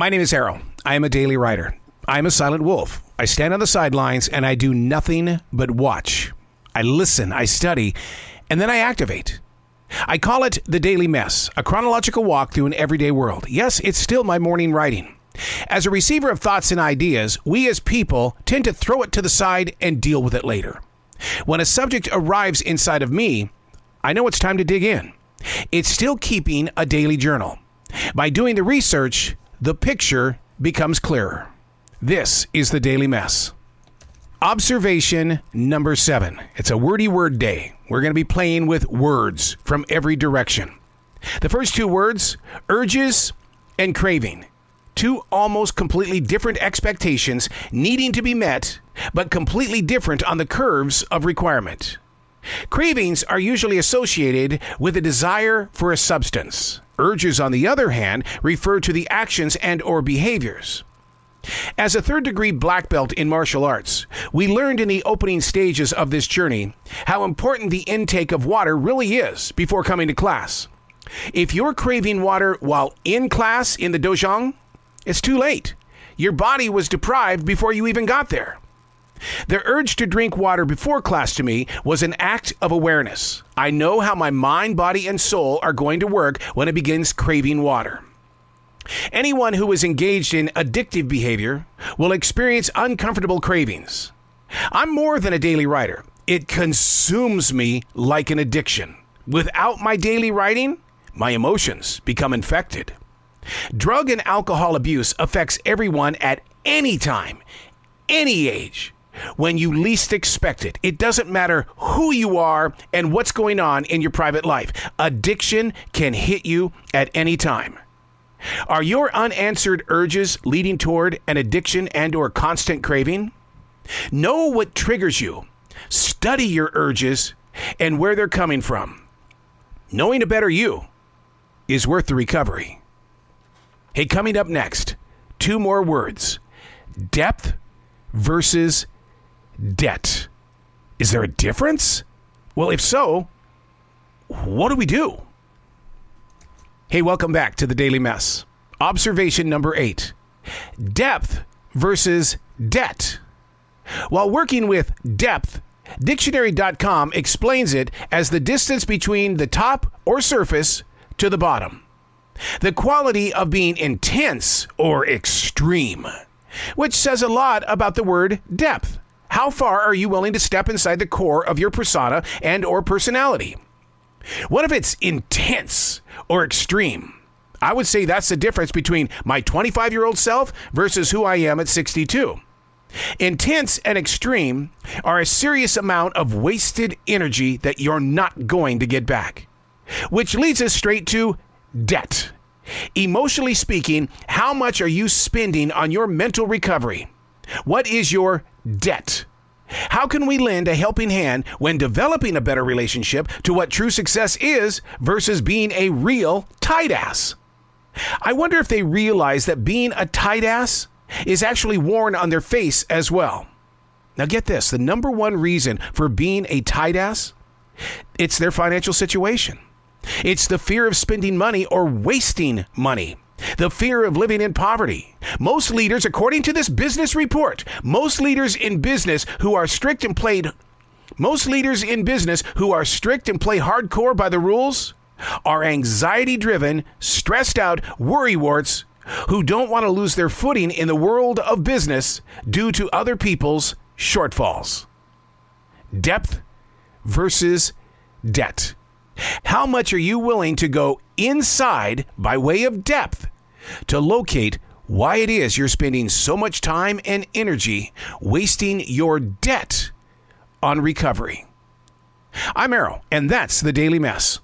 My name is Arroe. I am a daily writer. I am a silent wolf. I stand on the sidelines and I do nothing but watch. I listen, I study, and then I activate. I call it the Daily Mess, a chronological walk through an everyday world. Yes, it's still my morning writing. As a receiver of thoughts and ideas, we as people tend to throw it to the side and deal with it later. When a subject arrives inside of me, I know it's time to dig in. It's still keeping a daily journal. By doing the research, the picture becomes clearer. This is the Daily Mess. Observation number 7. It's a wordy word day. We're going to be playing with words from every direction. The first two words, urges and craving. Two almost completely different expectations needing to be met, but completely different on the curves of requirement. Cravings are usually associated with a desire for a substance. Urges, on the other hand, refer to the actions and or behaviors. As a third-degree black belt in martial arts, we learned in the opening stages of this journey how important the intake of water really is before coming to class. If you're craving water while in class in the dojang, it's too late. Your body was deprived before you even got there. The urge to drink water before class to me was an act of awareness. I know how my mind, body, and soul are going to work when it begins craving water. Anyone who is engaged in addictive behavior will experience uncomfortable cravings. I'm more than a daily writer. It consumes me like an addiction. Without my daily writing, my emotions become infected. Drug and alcohol abuse affects everyone at any time, any age, when you least expect it. It doesn't matter who you are and what's going on in your private life. Addiction can hit you at any time. Are your unanswered urges leading toward an addiction and or constant craving? Know what triggers you. Study your urges and where they're coming from. Knowing a better you is worth the recovery. Hey, coming up next, two more words. Depth versus debt. Is there a difference? Well, if so, what do we do? Hey, welcome back to the Daily Mess. Observation number 8. Depth versus debt. While working with depth, dictionary.com explains it as the distance between the top or surface to the bottom. The quality of being intense or extreme, which says a lot about the word depth. How far are you willing to step inside the core of your persona and or personality? What if it's intense or extreme? I would say that's the difference between my 25-year-old self versus who I am at 62. Intense and extreme are a serious amount of wasted energy that you're not going to get back. Which leads us straight to debt. Emotionally speaking, how much are you spending on your mental recovery? What is your debt? How can we lend a helping hand when developing a better relationship to what true success is versus being a real tight ass? I wonder if they realize that being a tight ass is actually worn on their face as well. Now get this, the number one reason for being a tight ass, it's their financial situation. It's the fear of spending money or wasting money. The fear of living in poverty. Most leaders, according to this business report, most leaders in business who are strict and play hardcore by the rules are anxiety-driven, stressed out worrywarts who don't want to lose their footing in the world of business due to other people's shortfalls. Depth versus debt. How much are you willing to go inside by way of depth to locate why it is you're spending so much time and energy wasting your debt on recovery? I'm Arroe, and that's the Daily Mess.